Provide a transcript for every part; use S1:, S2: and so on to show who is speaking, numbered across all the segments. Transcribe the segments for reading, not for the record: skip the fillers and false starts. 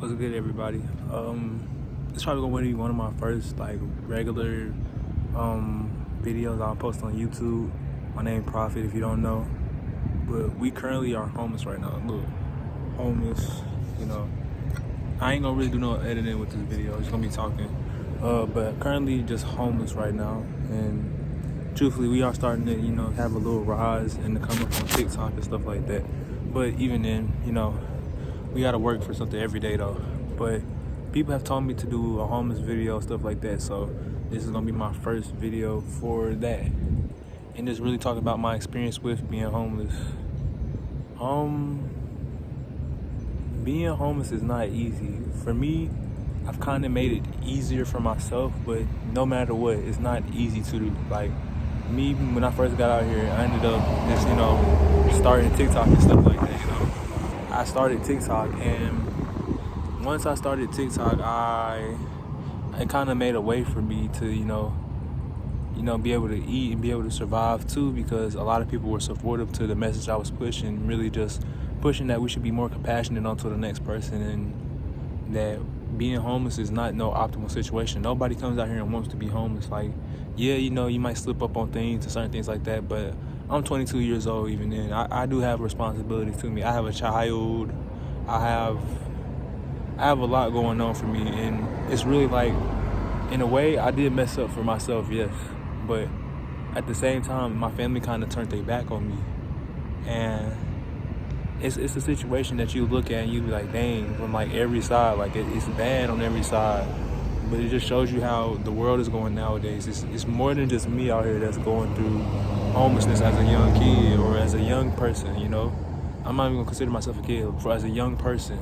S1: What's good, everybody? It's probably gonna be one of my first regular videos I'll post on YouTube. My name Prophet, if you don't know. But we currently are homeless right now. Look, homeless. You know, I ain't gonna really do no editing with this video. It's gonna be talking. But currently just homeless right now, and truthfully, we are starting to have a little rise in the come up on TikTok and stuff like that. But even then, we gotta work for something every day though. But people have told me to do a homeless video, stuff like that. So this is gonna be my first video for that, and just really talk about my experience with being homeless. Being homeless is not easy. For me, I've kind of made it easier for myself, but no matter what, it's not easy to do. Like me, when I first got out here, I ended up just starting TikTok and stuff like that. I started TikTok, and once I started TikTok, it kind of made a way for me to be able to eat and be able to survive too, because a lot of people were supportive to the message I was pushing, really just pushing that we should be more compassionate onto the next person, and that being homeless is not no optimal situation. Nobody comes out here and wants to be homeless. Like, yeah, you might slip up on things and certain things like that, but I'm 22 years old. Even then, I do have responsibility to me. I have a child. I have a lot going on for me, and it's really like, in a way, I did mess up for myself, yes, but at the same time, my family kind of turned their back on me, and it's a situation that you look at and you be like, dang, from like every side, like it's bad on every side. But it just shows you how the world is going nowadays. It's more than just me out here that's going through homelessness as a young kid or as a young person. I'm not even gonna consider myself a kid, but as a young person,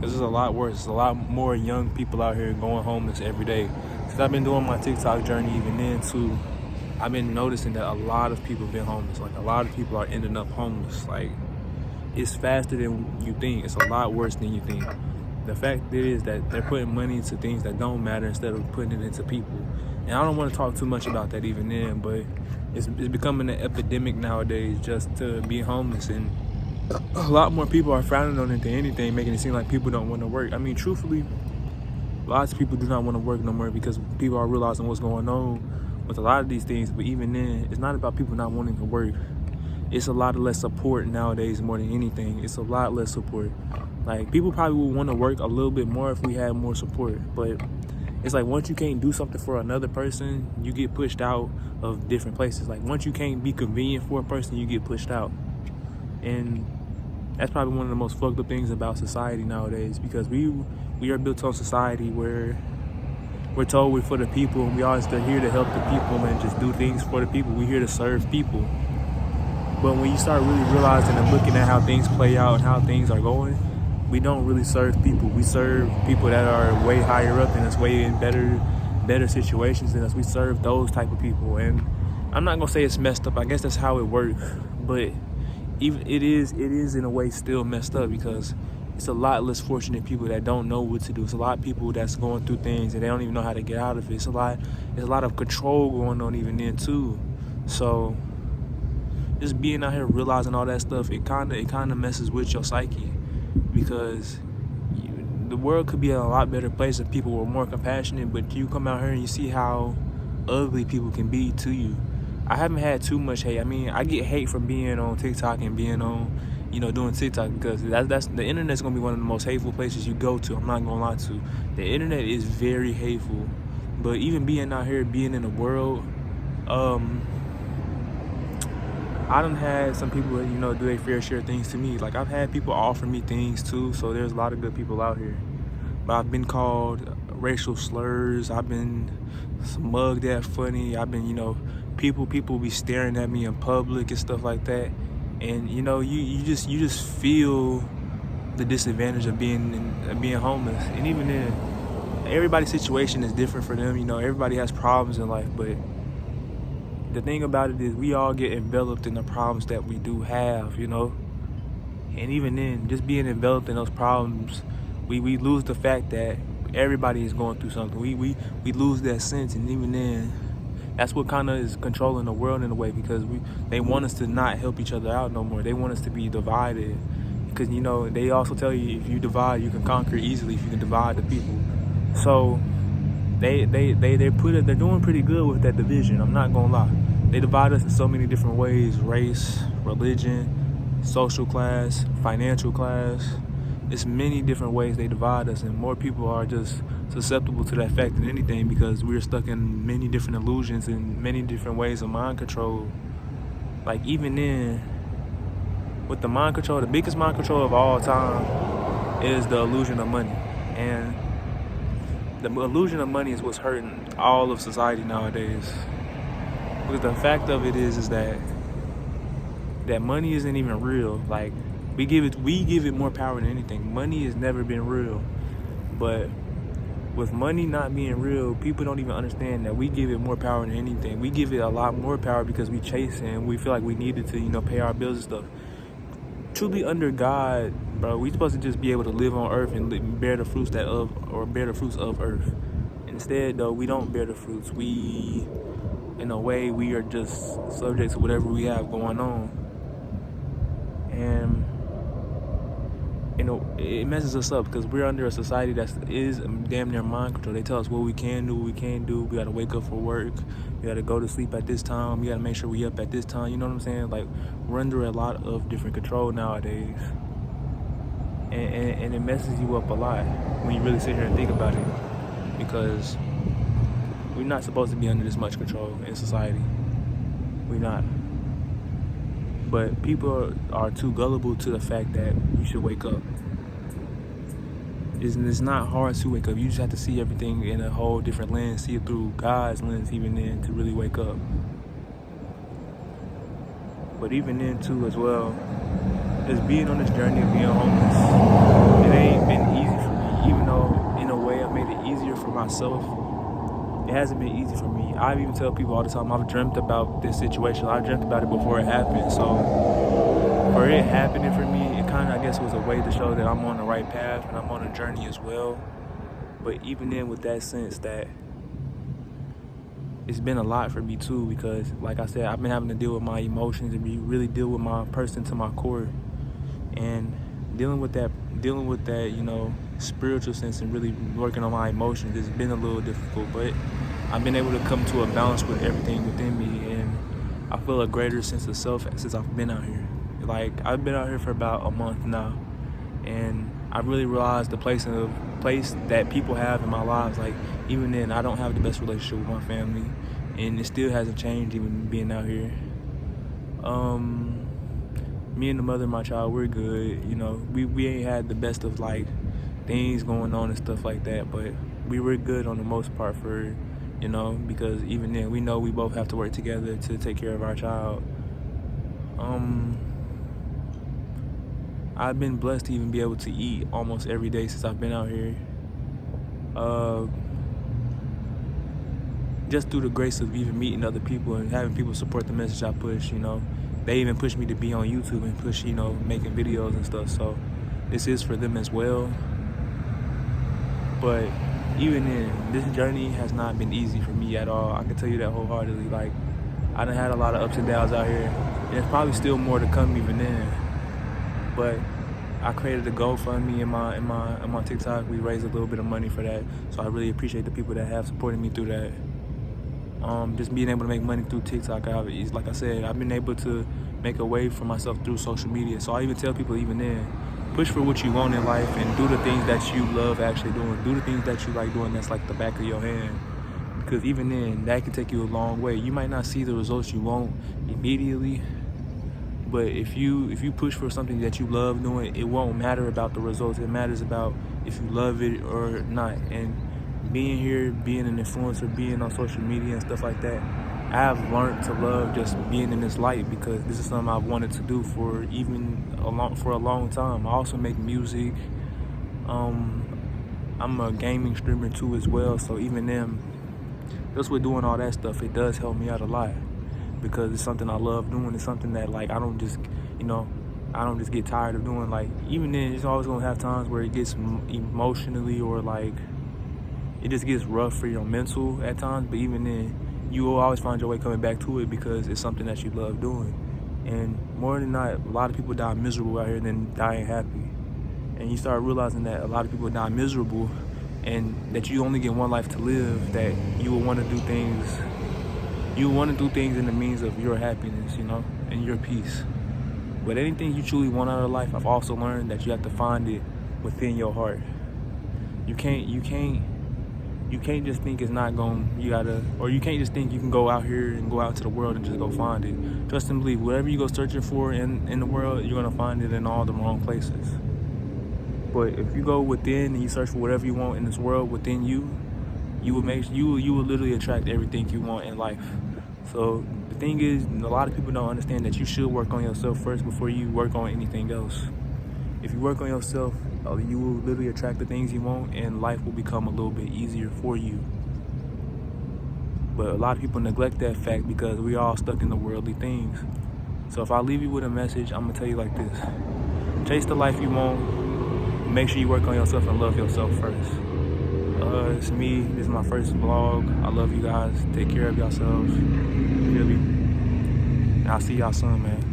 S1: this is a lot worse. There's a lot more young people out here going homeless every day. Since I've been doing my TikTok journey, even then too, I've been noticing that a lot of people have been homeless. Like, a lot of people are ending up homeless. Like, it's faster than you think. It's a lot worse than you think. The fact is that they're putting money into things that don't matter instead of putting it into people. And I don't want to talk too much about that even then, but it's becoming an epidemic nowadays just to be homeless. And a lot more people are frowning on it than anything, making it seem like people don't want to work. I mean, truthfully, lots of people do not want to work no more because people are realizing what's going on with a lot of these things. But even then, it's not about people not wanting to work. It's a lot of less support nowadays more than anything. It's a lot less support. Like, people probably would want to work a little bit more if we had more support. But it's like, once you can't do something for another person, you get pushed out of different places. Like, once you can't be convenient for a person, you get pushed out. And that's probably one of the most fucked up things about society nowadays, because we are built on society where we're told we're for the people, and we always are here to help the people and just do things for the people. We're here to serve people. But when you start really realizing and looking at how things play out and how things are going, we don't really serve people. We serve people that are way higher up than us, way in better situations than us. We serve those type of people. And I'm not gonna say it's messed up. I guess that's how it works. But even it is in a way still messed up, because it's a lot less fortunate people that don't know what to do. It's a lot of people that's going through things and they don't even know how to get out of it. There's a lot of control going on even then too. So just being out here realizing all that stuff, it kind of messes with your psyche, because the world could be a lot better place if people were more compassionate. But you come out here and you see how ugly people can be to you. I haven't had too much hate. I mean, I get hate from being on TikTok and being on, doing TikTok, because that's the internet's gonna be one of the most hateful places you go to. I'm not gonna lie to you. The internet is very hateful. But even being out here, being in the world, I done had some people, do their fair share of things to me. Like, I've had people offer me things too, so there's a lot of good people out here. But I've been called racial slurs. I've been mugged at funny. I've been, people be staring at me in public and stuff like that. And you just feel the disadvantage of being homeless. And even then, everybody's situation is different for them. Everybody has problems in life, but the thing about it is we all get enveloped in the problems that we do have, And even then, just being enveloped in those problems, we lose the fact that everybody is going through something. We lose that sense, and even then, that's what kind of is controlling the world in a way, because they want us to not help each other out no more. They want us to be divided. because you know they also tell you if you divide, you can conquer easily. If you can divide the people, so they're doing pretty good with that division. I'm not gonna lie. They divide us in so many different ways: race, religion, social class, financial class. It's many different ways they divide us, and more people are just susceptible to that fact than anything because we're stuck in many different illusions and many different ways of mind control. Like even then, with the mind control, the biggest mind control of all time is the illusion of money. And the illusion of money is what's hurting all of society nowadays. Because the fact of it is that money isn't even real. Like we give it more power than anything. Money has never been real. But with money not being real, people don't even understand that we give it more power than anything. We give it a lot more power because we chase it and we feel like we need it to, pay our bills and stuff. Truly under God, bro, we supposed to just be able to live on earth and bear the fruits of earth. Instead, though, we don't bear the fruits. We, in a way, we are just subject to whatever we have going on. And it messes us up because we're under a society that is damn near mind control. They tell us what we can do, what we can't do. We got to wake up for work. We got to go to sleep at this time. We got to make sure we up at this time. You know what I'm saying? Like, we're under a lot of different control nowadays. And it messes you up a lot when you really sit here and think about it. Because we're not supposed to be under this much control in society. We're not. But people are too gullible to the fact that you should wake up. It's not hard to wake up. You just have to see everything in a whole different lens, see it through God's lens even then to really wake up. But even then too as well, just being on this journey of being homeless, it ain't been easy for me. Even though in a way I made it easier for myself, it hasn't been easy for me. I even tell people all the time, I've dreamt about this situation. I dreamt about it before it happened. So for it happening for me, it kind of, I guess, was a way to show that I'm on the right path and I'm on a journey as well. But even then with that sense that it's been a lot for me too, because like I said, I've been having to deal with my emotions and really deal with my person to my core. And dealing with that, spiritual sense and really working on my emotions has been a little difficult, but I've been able to come to a balance with everything within me, and I feel a greater sense of self since I've been out here. Like, I've been out here for about a month now, and I really realized the place that people have in my lives. Like, even then, I don't have the best relationship with my family, and it still hasn't changed even being out here. Me and the mother of my child, we're good. We ain't had the best of like things going on and stuff like that, but we were good on the most part for, because even then we know we both have to work together to take care of our child. I've been blessed to even be able to eat almost every day since I've been out here. Just through the grace of even meeting other people and having people support the message I push, They even pushed me to be on YouTube and push, making videos and stuff. So this is for them as well. But even then, this journey has not been easy for me at all. I can tell you that wholeheartedly. Like, I done had a lot of ups and downs out here. And there's probably still more to come even then. But I created a GoFundMe in my TikTok. We raised a little bit of money for that. So I really appreciate the people that have supported me through that. Just being able to make money through TikTok, like I said, I've been able to make a way for myself through social media. So I even tell people even then, push for what you want in life and do the things that you love actually doing. Do the things that you like doing that's like the back of your hand. Because even then, that can take you a long way. You might not see the results you want immediately, but if you push for something that you love doing, it won't matter about the results. It matters about if you love it or not. And being here, being an influencer, being on social media and stuff like that, I've learned to love just being in this light because this is something I've wanted to do for a long time. I also make music. I'm a gaming streamer too as well. So even then, just with doing all that stuff, it does help me out a lot because it's something I love doing. It's something that like I don't just get tired of doing. Like even then, it's always gonna have times where it gets emotionally or like it just gets rough for your mental at times. But even then, you will always find your way coming back to it because it's something that you love doing. And more than not, a lot of people die miserable out here than dying happy. And you start realizing that a lot of people die miserable and that you only get one life to live, that you will want to do things. You want to do things in the means of your happiness, and your peace. But anything you truly want out of life, I've also learned that you have to find it within your heart. You can't just think it's not going, or you can't just think you can go out here and go out to the world and just go find it. Trust and believe, whatever you go searching for in the world, you're going to find it in all the wrong places. But if you go within and you search for whatever you want in this world within you, you will literally attract everything you want in life. So the thing is, a lot of people don't understand that you should work on yourself first before you work on anything else. If you work on yourself, you will literally attract the things you want, and life will become a little bit easier for you. But a lot of people neglect that fact because we all stuck in the worldly things. So if I leave you with a message, I'm gonna tell you like this: chase the life you want. Make sure you work on yourself and love yourself first. It's me. This is my first vlog. I love you guys. Take care of yourselves. Really. And I'll see y'all soon, man.